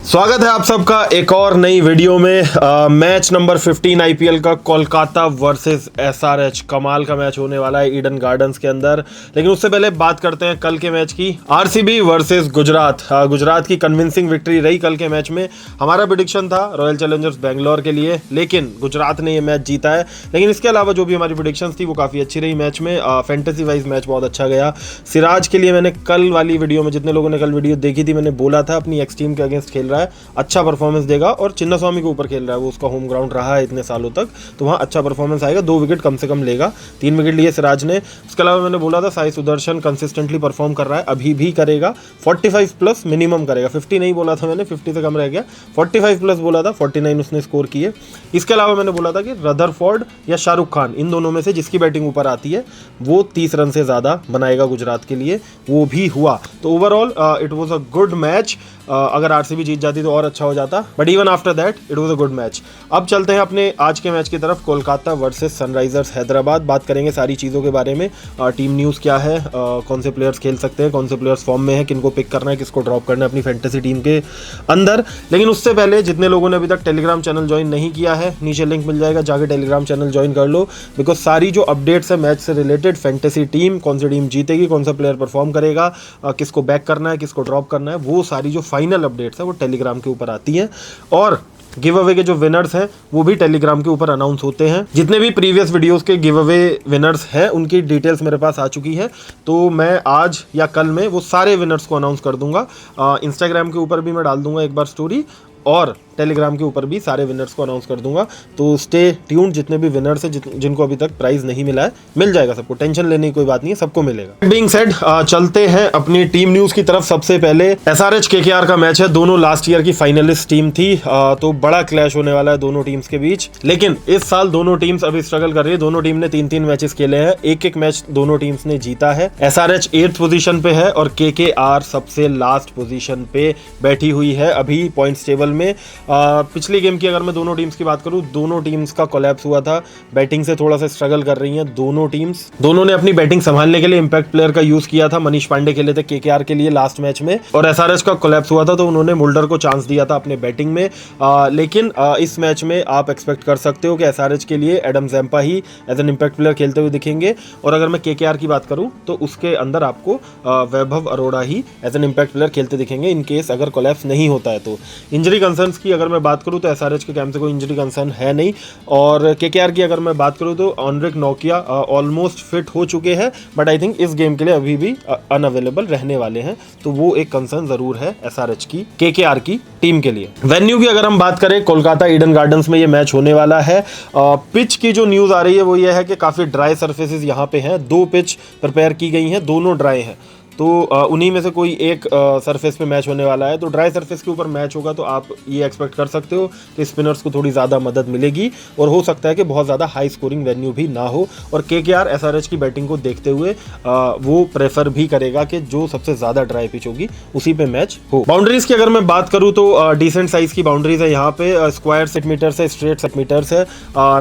स्वागत है आप सबका एक और नई वीडियो में। मैच नंबर 15 आईपीएल का कोलकाता वर्सेस एसआरएच। कमाल का मैच होने वाला है ईडन गार्डन्स के अंदर। लेकिन उससे पहले बात करते हैं कल के मैच की। RCB versus Gujarat. गुजरात की कन्विंसिंग विक्ट्री रही कल के मैच में। हमारा प्रेडिक्शन था रॉयल चैलेंजर्स बेंगलोर के लिए, लेकिन गुजरात ने ये मैच जीता है। लेकिन इसके अलावा जो भी हमारी प्रेडिक्शंस थी वो काफ़ी अच्छी रही मैच में। फैंटेसी वाइज मैच बहुत अच्छा गया। सिराज के लिए मैंने कल वाली वीडियो में, जितने लोगों ने कल वीडियो देखी थी, मैंने बोला था अपनी एक्स टीम के अगेंस्ट खेल रहा है, अच्छा परफॉर्मेंस देगा। और चिन्नास्वामी के ऊपर खेल रहा है, वो उसका होम ग्राउंड रहा है इतने सालों तक, तो वहाँ अच्छा परफॉर्मेंस आएगा। 2 विकेट कम से कम लेगा। 3 विकेट लिए सिराज ने। उसके अलावा मैंने बोला था साई सुदर्शन कंसिस्टेंटली परफॉर्म कर रहा है, अभी भी करेगा। 45 प्लस मिनिमम करेगा। 50 नहीं बोला था मैंने, 50 से कम रह गया। 45 प्लस बोला था, 49 उसने स्कोर किए। इसके अलावा मैंने बोला था कि रदरफोर्ड या शाहरुख खान, इन दोनों में से जिसकी बैटिंग ऊपर आती है वो 30 रन से ज़्यादा बनाएगा गुजरात के लिए। वो भी हुआ। तो overall it was a good match. अगर आरसीबी जीत जाती तो और अच्छा हो जाता, but even after that it was a good match. अब चलते हैं अपने आज के मैच की तरफ, कोलकाता वर्सेस सनराइजर्स हैदराबाद। बात करेंगे सारी चीज़ों के बारे में। टीम न्यूज़ क्या है, कौन से प्लेयर्स खेल सकते हैं, कौन से प्लेयर्स फॉर्म में हैं, किनको पिक करना है, किसको ड्रॉप करना है अपनी फैंटेसी टीम के अंदर। लेकिन उससे पहले जितने लोगों ने अभी तक टेलीग्राम चैनल ज्वाइन नहीं किया है, नीचे लिंक मिल जाएगा, जाके टेलीग्राम चैनल ज्वाइन कर लो। बिकॉज सारी जो अपडेट्स है मैच से रिलेटेड, फैंटेसी टीम, कौन सी टीम जीतेगी, कौन सा प्लेयर परफॉर्म करेगा, किसको बैक करना है, किसको ड्रॉप करना है, वो सारी जो फाइनल अपडेट्स है वो टेलीग्राम के ऊपर आती हैं। और गिव अवे के जो विनर्स हैं वो भी टेलीग्राम के ऊपर अनाउंस होते हैं। जितने भी प्रीवियस वीडियोस के गिव अवे विनर्स हैं उनकी डिटेल्स मेरे पास आ चुकी है, तो मैं आज या कल में वो सारे विनर्स को अनाउंस कर दूंगा। इंस्टाग्राम के ऊपर भी मैं डाल दूंगा एक बार स्टोरी, और टेलीग्राम के ऊपर भी सारे विनर्स को अनाउंस कर दूंगा। तो स्टे ट्यून्ड। जितने भी विनर्स हैं जिनको अभी तक प्राइज नहीं मिला है, मिल जाएगा सबको, टेंशन लेने की कोई बात नहीं है, सबको मिलेगा। बीइंग सेड, चलते हैं अपनी टीम न्यूज की तरफ। सबसे पहले एसआरएच केकेआर का मैच है। दोनों लास्ट ईयर की फाइनलिस्ट टीम थी, तो बड़ा क्लैश होने वाला है दोनों टीम्स के बीच। लेकिन इस साल दोनों टीम्स अभी स्ट्रगल कर रही है। दोनों टीम ने 3-3 मैचेस खेले हैं, एक मैच दोनों टीम्स ने जीता है। एसआरएच 8th पोजीशन पे है और केकेआर सबसे लास्ट पोजीशन पे बैठी हुई है अभी पॉइंट्स टेबल में। पिछली गेम की अगर मैं दोनों टीम्स की बात करूं, दोनों टीम्स का कोलैप्स हुआ था। बैटिंग से थोड़ा सा स्ट्रगल कर रही हैं दोनों टीम्स। दोनों ने अपनी बैटिंग संभालने के लिए इंपैक्ट प्लेयर का यूज किया था। मनीष पांडे खेले थे केकेआर के लिए लास्ट मैच में, और एसआरएच का कोलैप्स हुआ था तो उन्होंने मुल्डर को चांस दिया था अपने बैटिंग में। लेकिन इस मैच में आप एक्सपेक्ट कर सकते हो कि एसआरएच के लिए एडम जैम्पा ही एज एन इंपैक्ट प्लेयर खेलते हुए दिखेंगे। और अगर मैं केकेआर की बात करूं तो उसके अंदर आपको वैभव अरोड़ा ही एज एन इंपैक्ट प्लेयर खेलते दिखेंगे, इन केस अगर कोलैप्स नहीं होता है तो। इंजरी कंसर्न्स की अगर मैं बात करूं तो एसआरएच के कैंप से कोई इंजरी कंसर्न है नहीं। और केकेआर की अगर मैं बात करूं तो ऑनरिक नोकिया ऑलमोस्ट फिट हो चुके हैं, बट आई थिंक इस गेम के लिए अभी भी अनअवेलेबल रहने वाले हैं, तो वो एक कंसर्न जरूर है एसआरएच की केकेआर की टीम के लिए। वेन्यू की अगर हम बात करें, कोलकाता ईडन गार्डन्स में ये मैच होने वाला है। पिच की जो न्यूज आ रही है वो ये है कि काफी ड्राई सर्फेसेस यहाँ पे हैं। 2 पिच प्रिपेयर की गई हैं, दोनों ड्राई हैं, तो उन्हीं में से कोई एक सरफेस पे मैच होने वाला है। तो ड्राई सरफेस के ऊपर मैच होगा तो आप ये एक्सपेक्ट कर सकते हो कि स्पिनर्स को थोड़ी ज़्यादा मदद मिलेगी, और हो सकता है कि बहुत ज़्यादा हाई स्कोरिंग वेन्यू भी ना हो। और केकेआर एसआरएच की बैटिंग को देखते हुए वो प्रेफर भी करेगा कि जो सबसे ज़्यादा ड्राई पिच होगी उसी पे मैच हो। बाउंड्रीज की अगर मैं बात करूँ तो डिसेंट साइज की बाउंड्रीज है यहाँ पे। स्क्वायर 6 मीटर्स है, स्ट्रेट 7 मीटर्स है।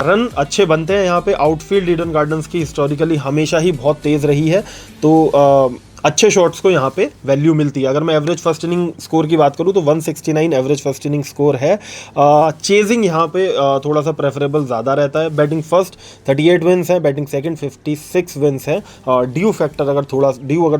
रन अच्छे बनते हैं यहाँ पे। आउटफील्ड ईडन गार्डन्स की हिस्टोरिकली हमेशा ही बहुत तेज़ रही है, तो अच्छे शॉट्स को यहाँ पे वैल्यू मिलती है। अगर मैं एवरेज फर्स्ट इनिंग स्कोर की बात करूँ तो 169 एवरेज फर्स्ट इनिंग स्कोर है। चेजिंग यहाँ पे थोड़ा सा प्रेफरेबल ज़्यादा रहता है। बैटिंग फर्स्ट 38 विन्स है, बैटिंग सेकंड 56 विन्स है। ड्यू फैक्टर अगर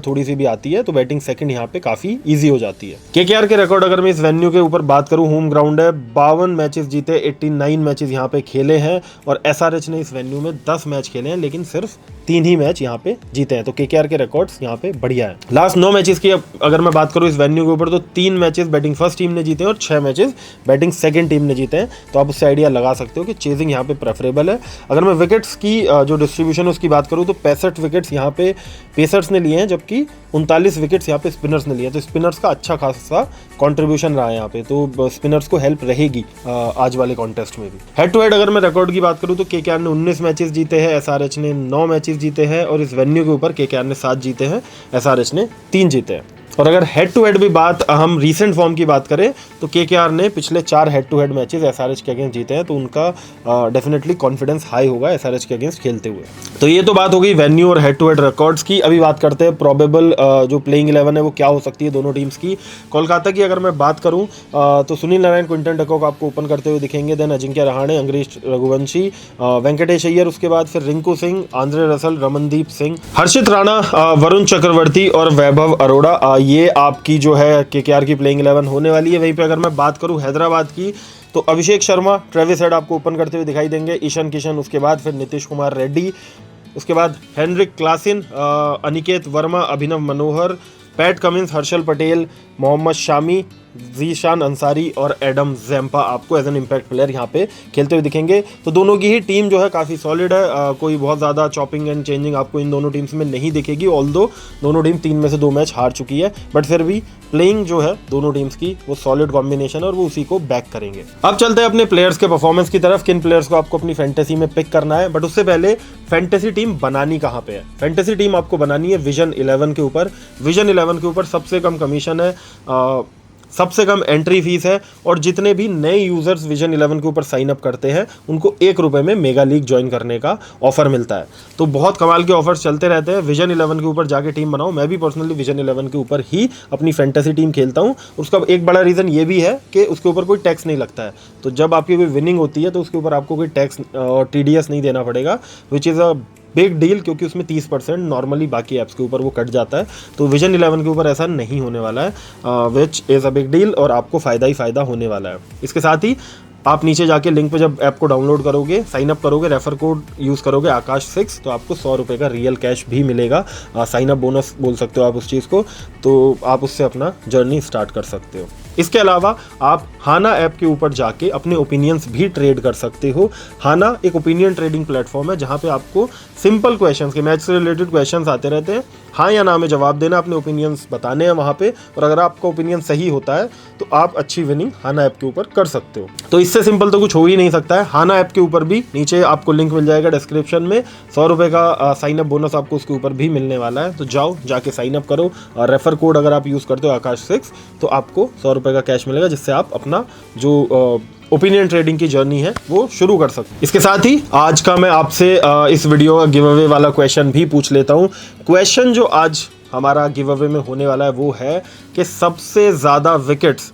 थोड़ी सी भी आती है तो बैटिंग सेकंड यहाँ पे काफ़ी ईजी हो जाती है। केकेआर के रिकॉर्ड अगर मैं इस वेन्यू के ऊपर बात करूँ, होम ग्राउंड है, 52 मैचेस जीते, 89 मैचेस यहाँ पे खेले हैं। और एसआरएच ने इस वेन्यू में 10 मैच खेले हैं, लेकिन सिर्फ 3 ही मैच यहाँ पे जीते हैं। तो केकेआर के रिकॉर्ड्स यहाँ पे बढ़िया है। लास्ट 9 मैचेस की अगर मैं बात करूं इस वेन्यू के ऊपर, तो 3 मैचेस बैटिंग फर्स्ट टीम ने जीते हैं और 6 मैचेस बैटिंग सेकंड टीम ने जीते हैं। तो आप उससे आइडिया लगा सकते हो कि चेजिंग यहाँ पे प्रेफरेबल है। अगर मैं विकेट्स की जो डिस्ट्रीब्यूशन है उसकी बात करूं तो 65 विकेट्स यहाँ पे पेसर्स ने लिए हैं, जबकि 39 विकेट्स यहाँ पे स्पिनर्स ने लिए हैं। तो स्पिनर्स का अच्छा खासा कॉन्ट्रीब्यूशन रहा है यहाँ पे, तो स्पिनर्स को हेल्प रहेगी आज वाले कॉन्टेस्ट में भी। हेड टू हेड अगर मैं रिकॉर्ड की बात करूँ तो केकेआर ने 19 मैचेस जीते हैं, एसआरएच ने 9 मैचेस जीते हैं, और इस वेन्यू के ऊपर केकेआर ने 7 जीते हैं, एसआरएच ने 3 जीते हैं। और अगर हेड टू हेड भी हम रीसेंट फॉर्म की बात करें तो केकेआर ने पिछले 4 head to head matches SRH के अगेंस्ट जीते हैं, तो उनका डेफिनेटली कॉन्फिडेंस हाई होगा एसआरएच के अगेंस्ट खेलते हुए। तो ये तो बात हो गई वेन्यू और हेड टू हेड रिकॉर्ड्स की। अभी बात करते हैं प्रोबेबल जो प्लेइंग 11 है वो क्या हो सकती है दोनों टीम्स की। कोलकाता की अगर मैं बात करूं तो सुनील नारायण, क्विंटन डकॉक आपको ओपन करते हुए दिखेंगे, देन अजिंक्य रहाणे, अंग्रेज रघुवंशी, वेंकटेश अय्यर, उसके बाद फिर रिंकू सिंह, आंद्रे रसल, रमनदीप सिंह, हर्षित राणा, वरुण चक्रवर्ती और वैभव अरोड़ा, ये आपकी जो है केकेआर की प्लेइंग 11 होने वाली है। वहीं पे अगर मैं बात करूं हैदराबाद की तो अभिषेक शर्मा, ट्रेविस हेड आपको ओपन करते हुए दिखाई देंगे, ईशान किशन, उसके बाद फिर नीतीश कुमार रेड्डी, उसके बाद हेनरिक क्लासिन, अनिकेत वर्मा, अभिनव मनोहर, पैट कमिंस, हर्षल पटेल, मोहम्मद शामी, जीशान अंसारी और एडम ज़ैम्पा आपको एज एन इम्पैक्ट प्लेयर यहाँ पे खेलते हुए दिखेंगे। तो दोनों की ही टीम जो है काफ़ी सॉलिड है, कोई बहुत ज़्यादा चॉपिंग एंड चेंजिंग आपको इन दोनों टीम्स में नहीं दिखेगी। ऑल्दो दोनों टीम 3 में से 2 मैच हार चुकी है, बट फिर भी प्लेइंग जो है दोनों टीम्स की वो सॉलिड कॉम्बिनेशन है और वो उसी को बैक करेंगे। अब चलते हैं अपने प्लेयर्स के परफॉर्मेंस की तरफ, किन प्लेयर्स को आपको अपनी फैंटेसी में पिक करना है। बट उससे पहले फैंटेसी टीम बनानी कहाँ पे है? फैंटेसी टीम आपको बनानी है विजन 11 के ऊपर। विजन 11 के ऊपर सबसे कम कमीशन है, सबसे कम एंट्री फीस है, और जितने भी नए यूजर्स विजन 11 के ऊपर साइन अप करते हैं उनको ₹1 में मेगा लीग ज्वाइन करने का ऑफर मिलता है। तो बहुत कमाल के ऑफर्स चलते रहते हैं। विजन 11 के ऊपर जाके टीम बनाओ। मैं भी पर्सनली विजन 11 के ऊपर ही अपनी फैंटेसी टीम खेलता हूँ। उसका एक बड़ा रीज़न ये भी है कि उसके ऊपर कोई टैक्स नहीं लगता है। तो जब आपकी कोई विनिंग होती है तो उसके ऊपर आपको कोई टैक्स और TDS नहीं देना पड़ेगा, which is a big deal, क्योंकि उसमें 30% नॉर्मली बाकी ऐप्स के ऊपर वो कट जाता है। तो विजन 11 के ऊपर ऐसा नहीं होने वाला है, which is a big deal, और आपको फ़ायदा ही फ़ायदा होने वाला है। इसके साथ ही आप नीचे जाके लिंक पे जब ऐप को डाउनलोड करोगे, साइन अप करोगे, रेफर कोड यूज़ करोगे आकाश6, तो आपको ₹100 का रियल कैश भी मिलेगा। साइन अप बोनस बोल सकते हो आप उस चीज़ को, तो आप उससे अपना जर्नी स्टार्ट कर सकते हो। इसके अलावा आप हाना ऐप के ऊपर जाके अपने ओपिनियंस भी ट्रेड कर सकते हो। हाना एक ओपिनियन ट्रेडिंग प्लेटफॉर्म है जहाँ पे आपको सिंपल क्वेश्चंस के, मैच से रिलेटेड क्वेश्चंस आते रहते हैं, हाँ या ना में जवाब देना, अपने ओपिनियंस बताने हैं वहाँ पे, और अगर आपका ओपिनियन सही होता है तो आप अच्छी विनिंग हाना ऐप के ऊपर कर सकते हो। तो इससे सिंपल तो कुछ हो ही नहीं सकता है। हाना ऐप के ऊपर भी नीचे आपको लिंक मिल जाएगा डिस्क्रिप्शन में, ₹100 का साइन अप बोनस आपको उसके ऊपर भी मिलने वाला है। तो जाओ जाके साइन अप करो, और रेफर कोड अगर आप यूज़ करते हो आकाश6 तो आपको ₹100 का कैश मिलेगा, जिससे आप अपना जो ओपिनियन ट्रेडिंग की जर्नी है वो शुरू कर सकते हैं। इसके साथ ही आज का मैं आपसे इस वीडियो का गिव अवे वाला क्वेश्चन भी पूछ लेता हूँ। क्वेश्चन जो आज हमारा गिव अवे में होने वाला है वो है कि सबसे ज़्यादा विकेट्स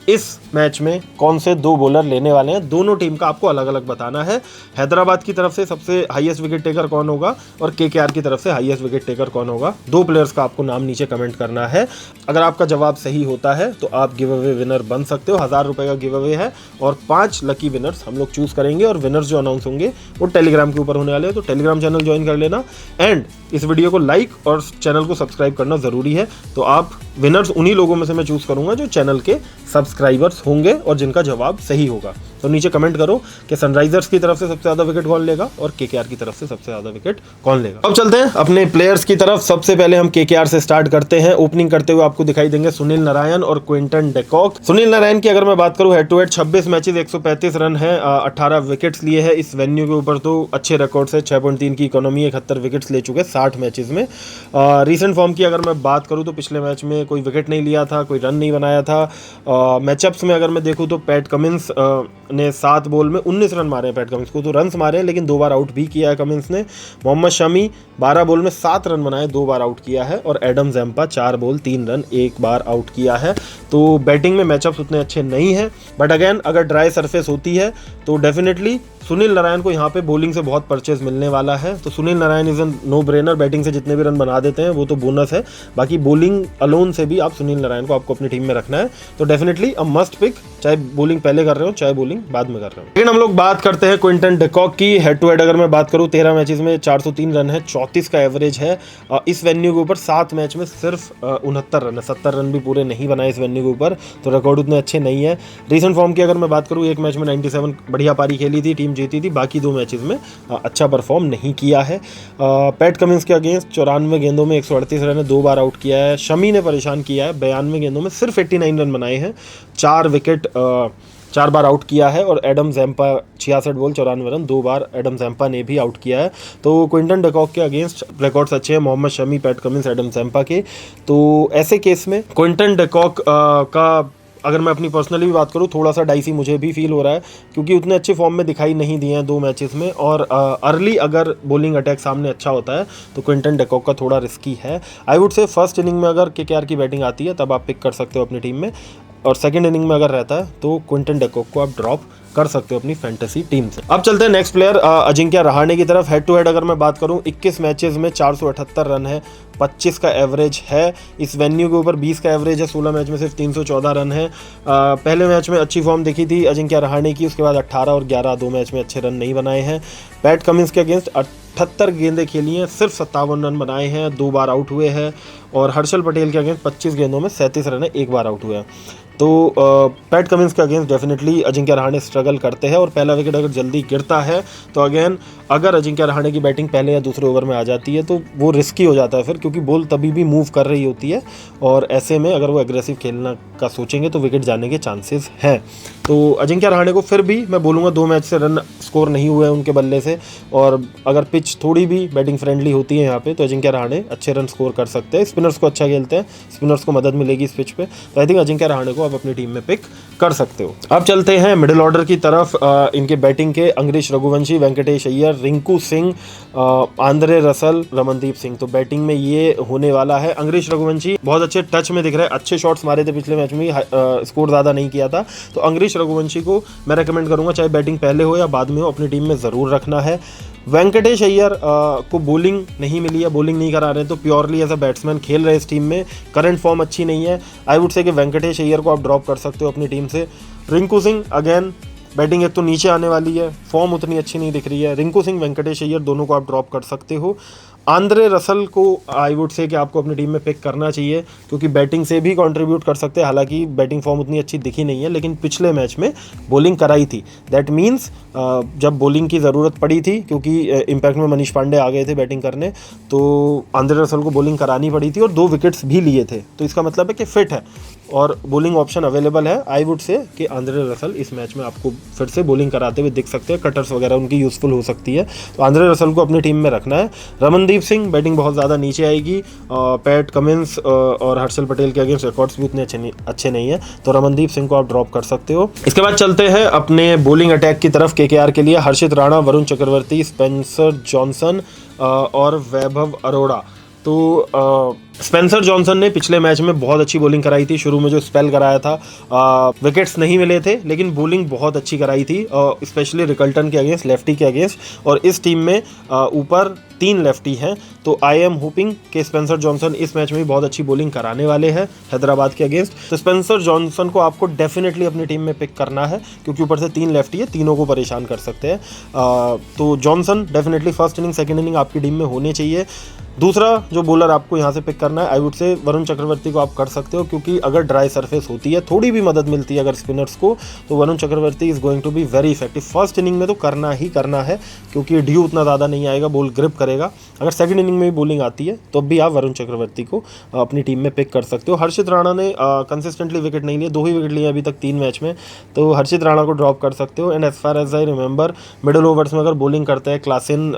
इस मैच में कौन से 2 बॉलर लेने वाले हैं। दोनों टीम का आपको अलग अलग बताना है। हैदराबाद की तरफ से सबसे हाईएस्ट विकेट टेकर कौन होगा और केकेआर की तरफ से हाईएस्ट विकेट टेकर कौन होगा। 2 प्लेयर्स का आपको नाम नीचे कमेंट करना है। अगर आपका जवाब सही होता है तो आप गिव अवे विनर बन सकते हो। ₹1000 का गिव अवे है और 5 लकी विनर्स हम लोग चूज करेंगे, और विनर्स जो अनाउंस होंगे वो टेलीग्राम के ऊपर होने वाले हैं। तो टेलीग्राम चैनल ज्वाइन कर लेना, एंड इस वीडियो को लाइक और चैनल को सब्सक्राइब करना ज़रूरी है। तो आप विनर्स उन्हीं लोगों में से मैं चूज़ करूंगा जो चैनल के सब्सक्राइबर्स होंगे और जिनका जवाब सही होगा। तो नीचे कमेंट करो कि सनराइजर्स की तरफ से सबसे ज़्यादा विकेट कौन लेगा और केकेआर की तरफ से सबसे ज़्यादा विकेट कौन लेगा। अब चलते हैं अपने प्लेयर्स की तरफ। सबसे पहले हम केकेआर से स्टार्ट करते हैं। ओपनिंग करते हुए आपको दिखाई देंगे सुनील नारायण और क्विंटन डकॉक। सुनील नारायण की अगर मैं बात करूं, head to head 26 matches 135 run है, 18 विकेट्स लिए हैं। इस वेन्यू के ऊपर तो अच्छे रिकॉर्ड्स है, 6.3 की इकोनॉमी, 71 विकेट्स ले चुके हैं 60 मैचेस में। रीसेंट फॉर्म की अगर मैं बात करूं तो पिछले मैच में कोई विकेट नहीं लिया था, कोई रन नहीं बनाया था। मैचअप्स में अगर मैं देखूं तो पैट कमिंस ने 7 बॉल में 19 रन मारे हैं। पैट कमिंस को तो रन्स मारे हैं, लेकिन 2 बार आउट भी किया है कमिंस ने। मोहम्मद शमी 12 बॉल में 7 रन बनाए, 2 बार आउट किया है। और एडम ज़ैम्पा 4 बॉल 3 रन 1 बार आउट किया है। तो बैटिंग में मैचअप्स उतने अच्छे नहीं हैं, बट अगेन अगर ड्राई सरफेस होती है तो डेफिनेटली सुनील नारायण को यहाँ पे बॉलिंग से बहुत परचेज मिलने वाला है। तो Sunil Narayan is no brainer. Batting से जितने भी रन बना देते हैं वो तो बोनस है, बाकी बॉलिंग अलोन से भी आप सुनील नारायण को आपको अपनी टीम में रखना है। तो डेफिनेटली अ मस्ट पिक, चाहे बॉलिंग पहले कर रहे हो चाहे बॉलिंग बाद में कर रहे हो। लेकिन हम लोग बात करते हैं क्विंटन डकॉक की। हेड टू हेड अगर मैं बात करूँ 13 मैचेस में 403 रन है, 34 का एवरेज है। इस वेन्यू के ऊपर 7 मैच में सिर्फ 69 रन है, 70 रन भी पूरे नहीं बनाए इस वेन्यू के ऊपर, तो रिकॉर्ड उतने अच्छे नहीं है। रीसेंट फॉर्म की अगर मैं बात करूँ, एक मैच में 97 बढ़िया पारी खेली थी, टीम जीती थी, बाकी 2 मैचेस में अच्छा परफॉर्म नहीं किया है। पैट कमिंस के अगेंस्ट 94 गेंदों में 138 रन है, 2 बार आउट किया है। शमी ने परेशान किया है, 92 गेंदों में सिर्फ 89 रन बनाए हैं, 4 विकेट 4 बार आउट किया है, और एडम जैम्पा 66 बॉल 94 रन 2 बार एडम जैम्पा ने भी आउट किया है। तो क्विंटन डिकॉक के अगेंस्ट रिकॉर्ड्स अच्छे हैं, Mohammed Shami, Pat Cummins, Adam Zampa के। तो ऐसे केस में क्विंटन डिकॉक का अगर मैं अपनी पर्सनली भी बात करूँ, थोड़ा सा डाइसी मुझे भी फील हो रहा है, क्योंकि उतने अच्छे फॉर्म में दिखाई नहीं दिए हैं 2 मैचेस में, और अर्ली अगर बॉलिंग अटैक सामने अच्छा होता है तो क्विंटन डिकॉक का थोड़ा रिस्की है। आई वुड से फर्स्ट इनिंग में अगर केकेआर की बैटिंग आती है तब आप पिक कर सकते हो अपनी टीम में, और सेकंड इनिंग में अगर रहता है तो क्विंटन डिकॉक को आप ड्रॉप कर सकते हो अपनी फैंटेसी टीम से। अब चलते हैं नेक्स्ट प्लेयर अजिंक्य रहाणे की तरफ। हेड टू हेड अगर मैं बात करूं, 21 मैचेस में 478 रन है, 25 का एवरेज है। इस वेन्यू के ऊपर 20 का एवरेज है, 16 मैच में सिर्फ 314 रन है। पहले मैच में अच्छी फॉर्म दिखी थी अजिंक्य रहाणे की, उसके बाद 18 और 11 2 मैच में अच्छे रन नहीं बनाए हैं। पैट कमिंस के अगेंस्ट 78 गेंदें खेली हैं, सिर्फ 57 रन बनाए हैं, 2 बार आउट हुए हैं। और हर्षल पटेल के अगेंस्ट 25 गेंदों में 37 रन है, 1 बार आउट हुए हैं। तो पैट कमिंस के against definitely Ajinkya Rahane struggle करते हैं, और पहला विकेट अगर जल्दी गिरता है तो अगेन अगर अजिंक्य रहाणे की बैटिंग पहले या दूसरे ओवर में आ जाती है तो वो रिस्की हो जाता है फिर, क्योंकि बॉल तभी भी मूव कर रही होती है, और ऐसे में अगर वो एग्रेसिव खेलना का सोचेंगे तो विकेट जाने के चांसेस हैं। तो अजिंक्य रहाणे को फिर भी मैं बोलूँगा 2 मैच से रन स्कोर नहीं हुए हैं उनके बल्ले से, और अगर पिच थोड़ी भी बैटिंग फ्रेंडली होती है यहाँ पे तो अजिंक्य रहाणे अच्छे रन स्कोर कर सकते हैं। स्पिनर्स को अच्छा खेलते हैं, स्पिनर्स को मदद मिलेगी इस पिच पे, तो आई थिंक अजिंक्य रहाणे को आप अपनी टीम में पिक कर सकते हो। अब चलते हैं मिडिल ऑर्डर की तरफ। इनके बैटिंग के अंग्रेश रघुवंशी, वेंकटेश अय्यर, रिंकू सिंह, आंद्रे रसल, रमनदीप सिंह। तो बैटिंग में ये होने वाला है। अंग्रेश रघुवंशी बहुत अच्छे टच में दिख रहा है, अच्छे शॉट्स मारे थे पिछले मैच में, स्कोर ज़्यादा नहीं किया था। तो अंग्रेश रघुवंशी को मैं रेकमेंड करूंगा, चाहे बैटिंग पहले हो या बाद में हो, अपनी टीम में ज़रूर रखना है। वेंकटेश अय्यर को बॉलिंग नहीं मिली है, बॉलिंग नहीं करा रहे हैं, तो प्योरली एज अ बैट्समैन खेल रहे हैं इस टीम में, करंट फॉर्म अच्छी नहीं है। आई वुड से कि वेंकटेश अय्यर को आप ड्रॉप कर सकते हो अपनी टीम से। रिंकू सिंह अगेन बैटिंग एक तो नीचे आने वाली है, फॉर्म उतनी अच्छी नहीं दिख रही है। रिंकू सिंह, वेंकटेश अय्यर दोनों को आप ड्रॉप कर सकते हो। आंद्रे रसल को आई वुड से कि आपको अपनी टीम में पिक करना चाहिए, क्योंकि बैटिंग से भी कंट्रीब्यूट कर सकते हैं। हालांकि बैटिंग फॉर्म उतनी अच्छी दिखी नहीं है, लेकिन पिछले मैच में बॉलिंग कराई थी। दैट मीन्स जब बॉलिंग की ज़रूरत पड़ी थी, क्योंकि इम्पैक्ट में मनीष पांडे आ गए थे बैटिंग करने, तो आंद्रे रसल को बॉलिंग करानी पड़ी थी और 2 विकेट्स भी लिए थे। तो इसका मतलब है कि फिट है और बॉलिंग ऑप्शन अवेलेबल है। आई वुड से कि आंद्रे रसल इस मैच में आपको फिर से बॉलिंग कराते हुए दिख सकते हैं, कटर्स वगैरह उनकी यूज़फुल हो सकती है, तो आंद्रे रसल को अपनी टीम में रखना है। रमनदीप सिंह बैटिंग बहुत ज़्यादा नीचे आएगी, पैट कमिंस और हर्षल पटेल के अगेंस्ट रिकॉर्ड्स भी उतने अच्छे नहीं है, तो रमनदीप सिंह को आप ड्रॉप कर सकते हो। इसके बाद चलते हैं अपने बॉलिंग अटैक की तरफ केकेआर के लिए। हर्षित राणा, वरुण चक्रवर्ती, स्पेंसर जॉनसन और वैभव अरोड़ा। तो स्पेंसर जॉनसन ने पिछले मैच में बहुत अच्छी बॉलिंग कराई थी, शुरू में जो स्पेल कराया था, विकेट्स नहीं मिले थे, लेकिन बॉलिंग बहुत अच्छी कराई थी, स्पेशली रिकल्टन के अगेंस्ट, लेफ्टी के अगेंस्ट। और इस टीम में ऊपर 3 लेफ्टी हैं, तो आई एम होपिंग कि स्पेंसर जॉनसन इस मैच में भी बहुत अच्छी बॉलिंग कराने वाले हैं हैदराबाद के अगेंस्ट। तो स्पेंसर जॉनसन को आपको डेफिनेटली अपनी टीम में पिक करना है, क्योंकि ऊपर से 3 लेफ्टी है, तीनों को परेशान कर सकते हैं। तो Johnson definitely first inning second inning आपकी टीम में होने चाहिए। दूसरा जो बॉलर आपको यहाँ से पिक करना है, आई वुड से वरुण चक्रवर्ती को आप कर सकते हो, क्योंकि अगर ड्राई सरफेस होती है, थोड़ी भी मदद मिलती है अगर स्पिनर्स को, तो Varun Chakravarthy is going to be very effective. First inning में तो करना ही करना है, क्योंकि ड्यू उतना ज़्यादा नहीं आएगा, बॉल ग्रिप करेगा। अगर सेकंड इनिंग में भी बॉलिंग आती है तो भी आप वरुण चक्रवर्ती को अपनी टीम में पिक कर सकते हो। हर्षित राणा ने कंसिस्टेंटली विकेट नहीं लिए, 2 ही विकेट लिए अभी तक 3 मैच में, तो हर्षित राणा को ड्रॉप कर सकते हो। And as far as I remember, middle overs में अगर बॉलिंग करते हैं, क्लासिन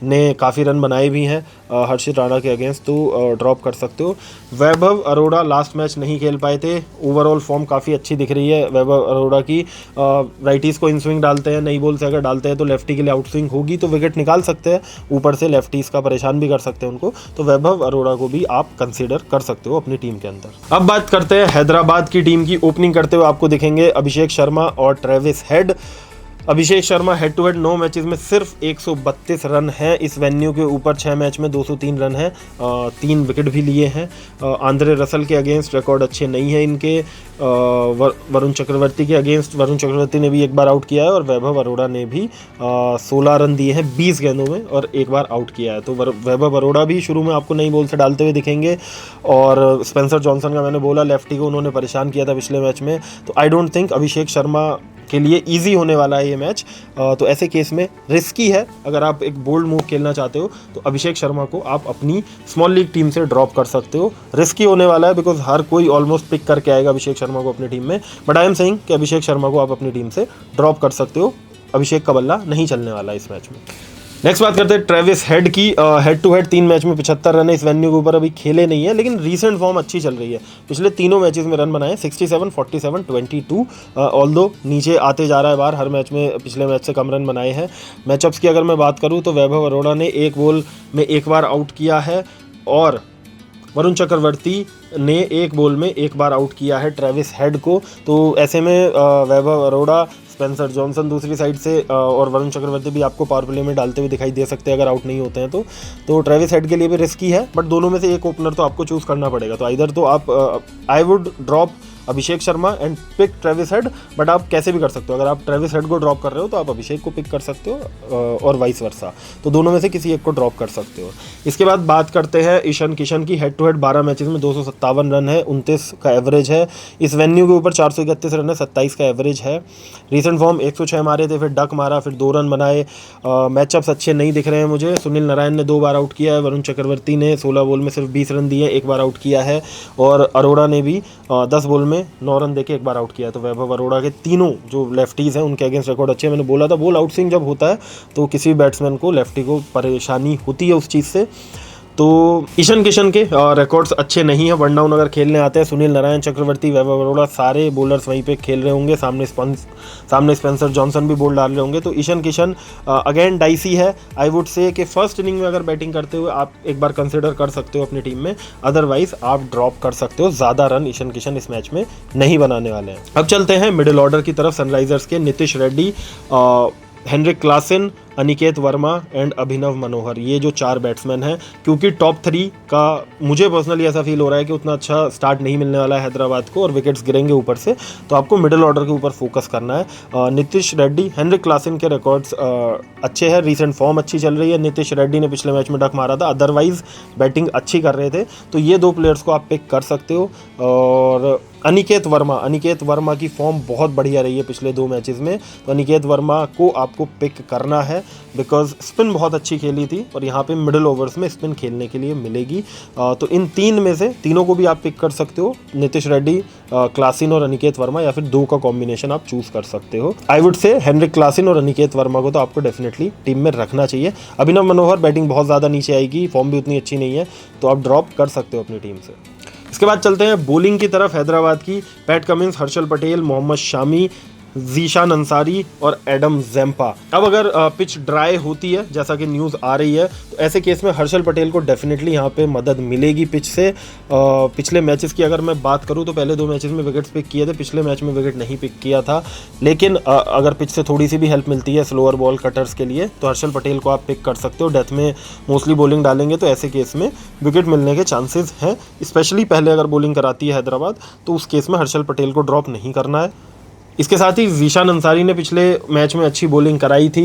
ने काफ़ी रन बनाए भी हैं हर्षित राणा के अगेंस्ट, तो ड्रॉप कर सकते हो। वैभव अरोड़ा लास्ट मैच नहीं खेल पाए थे, ओवरऑल फॉर्म काफ़ी अच्छी दिख रही है वैभव अरोड़ा की। राइटीज़ को इन स्विंग डालते हैं, नई बॉल से अगर डालते हैं तो लेफ्टी के लिए आउट स्विंग होगी, तो विकेट निकाल सकते हैं, ऊपर से लेफ्टीज़ का परेशान भी कर सकते हैं उनको, तो वैभव अरोड़ा को भी आप कंसिडर कर सकते हो अपनी टीम के अंदर। अब बात करते हैं हैदराबाद की टीम की। ओपनिंग करते हुए आपको दिखेंगे अभिषेक शर्मा और Travis Head. Abhishek Sharma head to head 9 matches में सिर्फ 132 रन है, इस वेन्यू के ऊपर 6 मैच में 203 रन है, 3 विकेट भी लिए हैं। आंद्रे रसल के अगेंस्ट रिकॉर्ड अच्छे नहीं है इनके। वरुण चक्रवर्ती के अगेंस्ट वरुण चक्रवर्ती ने भी 1 बार आउट किया है, और वैभव अरोड़ा ने भी 16 रन दिए हैं 20 गेंदों में, और 1 बार आउट किया है। तो वैभव अरोड़ा भी शुरू में आपको नई बॉल से डालते हुए दिखेंगे। और स्पेंसर जॉनसन का मैंने बोला, लेफ्टी को उन्होंने परेशान किया था पिछले मैच में, तो I don't think Abhishek Sharma के लिए ईजी होने वाला है ये मैच। तो ऐसे केस में रिस्की है। अगर आप एक बोल्ड मूव खेलना चाहते हो तो अभिषेक शर्मा को आप अपनी स्मॉल लीग टीम से ड्रॉप कर सकते हो। रिस्की होने वाला है बिकॉज हर कोई ऑलमोस्ट पिक करके आएगा अभिषेक शर्मा को अपनी टीम में, बट आई एम सेइंग कि अभिषेक शर्मा को आप अपनी टीम से ड्रॉप कर सकते हो। अभिषेक का बल्ला नहीं चलने वाला इस मैच में। नेक्स्ट बात करते हैं ट्रेविस हेड की। हेड टू हेड 3 मैच में 75 रन है। इस वेन्यू के ऊपर अभी खेले नहीं है, लेकिन रीसेंट फॉर्म अच्छी चल रही है। पिछले तीनों मैचेस में रन बनाए 67, 47, 22। ऑल्दो नीचे आते जा रहा है बाहर, हर मैच में पिछले मैच से कम रन बनाए हैं। मैचअप्स की अगर मैं बात करूँ तो वैभव अरोड़ा ने एक बॉल में एक बार आउट किया है और वरुण चक्रवर्ती ने एक बॉल में एक बार आउट किया है ट्रेविस हेड को। तो ऐसे में वैभव अरोड़ा, स्पेंसर जॉनसन दूसरी साइड से और वरुण चक्रवर्ती भी आपको पावर प्ले में डालते हुए दिखाई दे सकते हैं अगर आउट नहीं होते हैं तो ट्रेविस हेड के लिए भी रिस्की है, बट दोनों में से एक ओपनर तो आपको चूज़ करना पड़ेगा। तो इधर तो आप I would drop Abhishek Sharma and pick Travis Head, but आप कैसे भी कर सकते हो। अगर आप ट्रेविस हेड को ड्रॉप कर रहे हो तो आप अभिषेक को पिक कर सकते हो और वाइस वर्सा, तो दोनों में से किसी एक को ड्रॉप कर सकते हो। इसके बाद बात करते हैं ईशान किशन की। हेड टू हेड 12 मैचेस में 257 रन है, 29 का एवरेज है। इस वेन्यू के ऊपर 431 रन है, 27 का एवरेज है। रीसेंट फॉर्म 106 मारे थे, फिर डक मारा, फिर 2 रन बनाए। मैचअप्स अच्छे नहीं दिख रहे हैं मुझे। सुनील नारायण ने 2 बार आउट किया है, वरुण चक्रवर्ती ने 16 बॉल में सिर्फ 20 रन दिए, 1 बार आउट किया है, और अरोड़ा ने भी 10 बॉल में 9 रन देके 1 बार आउट किया है। तो वैभव अरोड़ा के तीनों जो लेफ्टीज़ हैं उनके अगेंस्ट रिकॉर्ड अच्छे हैं। मैंने बोला था बॉल आउट स्विंग जब होता है तो किसी भी बैट्समैन को, लेफ्टी को परेशानी होती है उस चीज़ से। तो ईशान किशन के रिकॉर्ड्स अच्छे नहीं है। वन डाउन अगर खेलने आते हैं सुनील नारायण, चक्रवर्ती, वैभव अरोड़ा, सारे बॉलर्स वहीं पे खेल रहे होंगे। सामने स्पेंसर जॉनसन भी बॉल डाल रहे होंगे। तो ईशान किशन अगेन डाइसी है। आई वुड से कि फर्स्ट इनिंग में अगर बैटिंग करते हुए आप एक बार कंसिडर कर सकते हो अपनी टीम में, अदरवाइज आप ड्रॉप कर सकते हो। ज़्यादा रन ईशान किशन इस मैच में नहीं बनाने वाले हैं। अब चलते हैं मिडिल ऑर्डर की तरफ। सनराइजर्स के Nitish Reddy, Heinrich Klaasen, Aniket Verma and Abhinav Manohar, ये जो 4 बैट्समैन हैं, क्योंकि टॉप 3 का मुझे पर्सनली ऐसा फील हो रहा है कि उतना अच्छा स्टार्ट नहीं मिलने वाला है हैदराबाद को और विकेट्स गिरेंगे ऊपर से, तो आपको मिडिल ऑर्डर के ऊपर फोकस करना है। नीतीश रेड्डी, हेनरिक क्लासन के रिकॉर्ड्स अच्छे हैं, रीसेंट फॉर्म अच्छी चल रही है। नीतीश रेड्डी ने पिछले मैच में डक मारा था, अदरवाइज बैटिंग अच्छी कर रहे थे, तो ये 2 प्लेयर्स को आप पिक कर सकते हो। और अनिकेत वर्मा की फॉर्म बहुत बढ़िया रही है पिछले 2 मैचेस में, तो अनिकेत वर्मा को आपको पिक करना है बिकॉज स्पिन बहुत अच्छी खेली थी और यहाँ पे मिडिल ओवर्स में स्पिन खेलने के लिए मिलेगी। तो इन 3 में से तीनों को भी आप पिक कर सकते हो, नीतीश रेड्डी, क्लासिन और अनिकेत वर्मा, या फिर 2 का कॉम्बिनेशन आप चूज कर सकते हो। I would say Heinrich Klaasen और अनिकेत वर्मा को तो आपको डेफिनेटली टीम में रखना चाहिए। अभिनव मनोहर बैटिंग बहुत ज़्यादा नीचे आएगी, फॉर्म भी उतनी अच्छी नहीं है, तो आप ड्रॉप कर सकते हो अपनी टीम से। इसके बाद चलते हैं बॉलिंग की तरफ। हैदराबाद की पैट कमिंस, हर्षल पटेल, मोहम्मद शामी, जीशान अंसारी और एडम ज़ेम्पा। अब अगर पिच ड्राई होती है जैसा कि न्यूज़ आ रही है, तो ऐसे केस में हर्षल पटेल को डेफिनेटली यहाँ पे मदद मिलेगी पिच से। पिछले मैचेस की अगर मैं बात करूँ तो पहले 2 मैचेस में विकेट्स पिक किए थे, पिछले मैच में विकेट नहीं पिक किया था, लेकिन अगर पिच से थोड़ी सी भी हेल्प मिलती है स्लोअर बॉल कटर्स के लिए तो हर्षल पटेल को आप पिक कर सकते हो। डेथ में मोस्टली बॉलिंग डालेंगे तो ऐसे केस में विकेट मिलने के चांसेस हैं, स्पेशली पहले अगर बॉलिंग कराती है हैदराबाद, तो उस केस में हर्षल पटेल को ड्रॉप नहीं करना है। इसके साथ ही जीशान अंसारी ने पिछले मैच में अच्छी बॉलिंग कराई थी,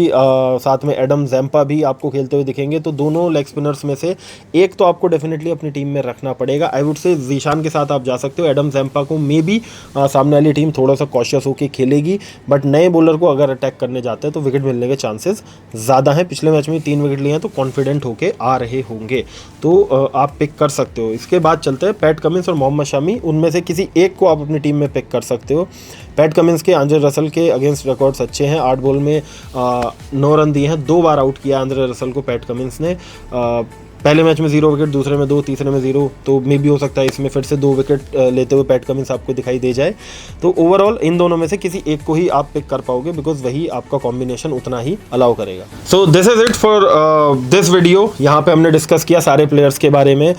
साथ में एडम ज़ेम्पा भी आपको खेलते हुए दिखेंगे, तो दोनों लेग स्पिनर्स में से एक तो आपको डेफिनेटली अपनी टीम में रखना पड़ेगा। आई वुड से जीशान के साथ आप जा सकते हो। एडम ज़ेम्पा को मे बी सामने वाली टीम थोड़ा सा कॉशियस होकर खेलेगी, बट नए बॉलर को अगर अटैक करने जाते हैं तो विकेट मिलने के चांसेस ज़्यादा हैं। पिछले मैच में 3 विकेट लिए हैं तो कॉन्फिडेंट होकर आ रहे होंगे, तो आप पिक कर सकते हो। इसके बाद चलते हैं पैट कमिंस और मोहम्मद शामी, उनमें से किसी एक को आप अपनी टीम में पिक कर सकते हो। पैट कमिंस के आंद्रे रसल के अगेंस्ट रिकॉर्ड्स अच्छे हैं, 8 बॉल में 9 रन दिए हैं, 2 बार आउट किया आंद्रे रसल को पैट कमिंस ने। पहले मैच में 0 विकेट, दूसरे में 2, तीसरे में 0, तो मे भी हो सकता है इसमें फिर से 2 विकेट लेते हुए पैट कमिंस आपको दिखाई दे जाए। तो ओवरऑल इन दोनों में से किसी एक को ही आप पिक कर पाओगे बिकॉज वही आपका कॉम्बिनेशन उतना ही अलाउ करेगा। So this is it for this video. यहाँ पे हमने डिस्कस किया सारे प्लेयर्स के बारे में,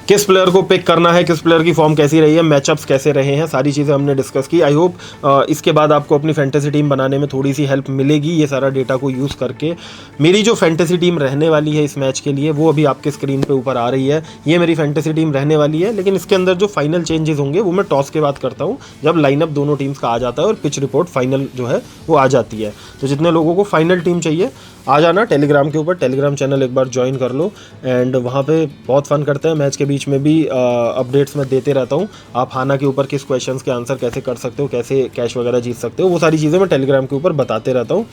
किस प्लेयर को पिक करना है, किस प्लेयर की फॉर्म कैसी रही है, मैचअप्स कैसे रहे हैं, सारी चीज़ें हमने डिस्कस की। आई होप इसके बाद आपको अपनी फैंटेसी टीम बनाने में थोड़ी सी हेल्प मिलेगी ये सारा डेटा को यूज़ करके। मेरी जो फैंटेसी टीम रहने वाली है इस मैच के लिए वो अभी आपके स्क्रीन पे ऊपर आ रही है। ये मेरी फैंटेसी टीम रहने वाली है, लेकिन इसके अंदर जो फाइनल चेंजेस होंगे वो मैं टॉस के बाद करता हूँ, जब लाइनअप दोनों टीम्स का आ जाता है और पिच रिपोर्ट फाइनल जो है वो आ जाती है। तो जितने लोगों को फाइनल टीम चाहिए आ जाना टेलीग्राम के ऊपर, टेलीग्राम चैनल एक बार ज्वाइन कर लो एंड वहाँ पे बहुत फन करते हैं। मैच के बीच में भी अपडेट्स मैं देते रहता हूँ। आप हाना के ऊपर किस क्वेश्चंस के आंसर कैसे कर सकते हो, कैसे कैश वगैरह जीत सकते हो, वो सारी चीज़ें मैं टेलीग्राम के ऊपर बताते रहता हूँ।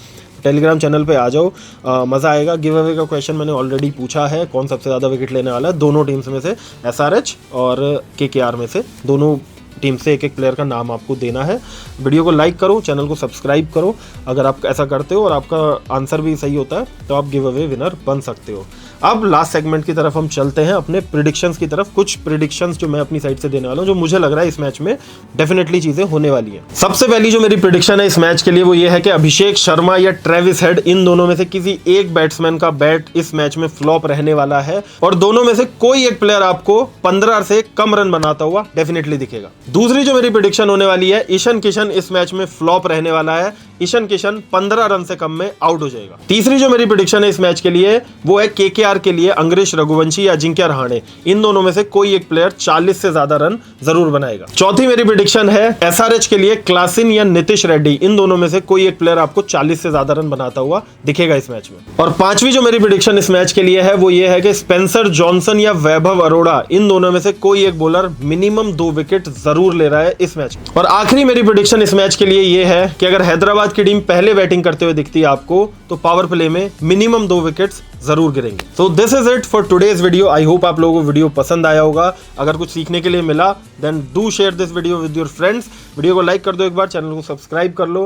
टेलीग्राम चैनल पे आ जाओ, मज़ा आएगा। गिव अवे का क्वेश्चन मैंने ऑलरेडी पूछा है, कौन सबसे ज़्यादा विकेट लेने वाला है दोनों टीम्स में से, SRH और KKR में से, दोनों टीम से एक प्लेयर का नाम आपको देना है। वीडियो को लाइक करो, चैनल को सब्सक्राइब करो। अगर आप ऐसा करते हो और आपका आंसर भी सही होता है तो आप गिव अवे विनर बन सकते हो। अब लास्ट सेगमेंट की तरफ हम चलते हैं, अपने प्रिडिक्शंस की तरफ। कुछ प्रिडिक्शंस जो मैं अपनी साइड से देने वाला हूं, जो मुझे लग रहा है इस मैच में डेफिनेटली चीजें होने वाली हैं। सबसे पहली जो मेरी प्रिडिक्शन है इस मैच के लिए वो ये है कि अभिषेक शर्मा या ट्रेविस हेड, इन दोनों में से किसी एक बैट्समैन का बैट इस मैच में फ्लॉप रहने वाला है और दोनों में से कोई एक प्लेयर आपको 15 से कम रन बनाता हुआ डेफिनेटली दिखेगा। दूसरी जो मेरी प्रिडिक्शन होने वाली है, ईशान किशन इस मैच में फ्लॉप रहने वाला है। ईशान किशन 15 रन से कम में आउट हो जाएगा। तीसरी जो मेरी प्रिडिक्शन है इस मैच के लिए वो है KKR के लिए अंग्रेश रघुवंशी या अजिंक्य रहाणे, इन दोनों में से कोई एक प्लेयर 40 से ज्यादा रन जरूर बनाएगा। चौथी मेरी प्रिडिक्शन है SRH के लिए क्लासिन या नितिश रेड्डी, इन दोनों में से कोई एक प्लेयर आपको 40 से ज्यादा रन बनाता हुआ दिखेगा इस मैच में। और पांचवी जो मेरी प्रिडिक्शन इस मैच के लिए है वो ये है कि स्पेंसर जॉनसन या वैभव अरोड़ा, इन दोनों में से कोई एक बॉलर मिनिमम 2 विकेट जरूर ले रहा है इस मैच में। और आखिरी मेरी प्रिडिक्शन इस मैच के लिए ये है कि अगर हैदराबाद की टीम पहले बैटिंग करते हुए दिखती है आपको तो पावर प्ले में मिनिमम 2 विकेट्स जरूर गिरेंगे। So this is it for today's video. I hope आप लोगों को वीडियो पसंद आया होगा। अगर कुछ सीखने के लिए मिला then do share this video with your friends. Video को लाइक कर दो एक बार, चैनल को सब्सक्राइब कर लो।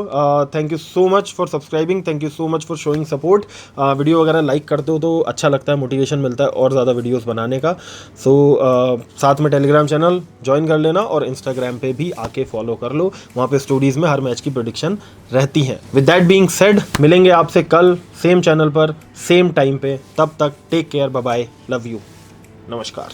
Thank you so much for subscribing, thank you so much for showing support. Video वगैरह लाइक करते हो तो अच्छा लगता है, मोटिवेशन मिलता है और ज़्यादा वीडियोज़ बनाने का। साथ में टेलीग्राम चैनल ज्वाइन कर लेना और इंस्टाग्राम पे भी आके फॉलो कर लो, वहाँ पे स्टोरीज में हर मैच की प्रेडिक्शन रहती है। विद दैट बीइंग सेड, मिलेंगे आपसे कल सेम चैनल पर सेम टाइम पे। तब तक take care, bye bye, love you, नमस्कार।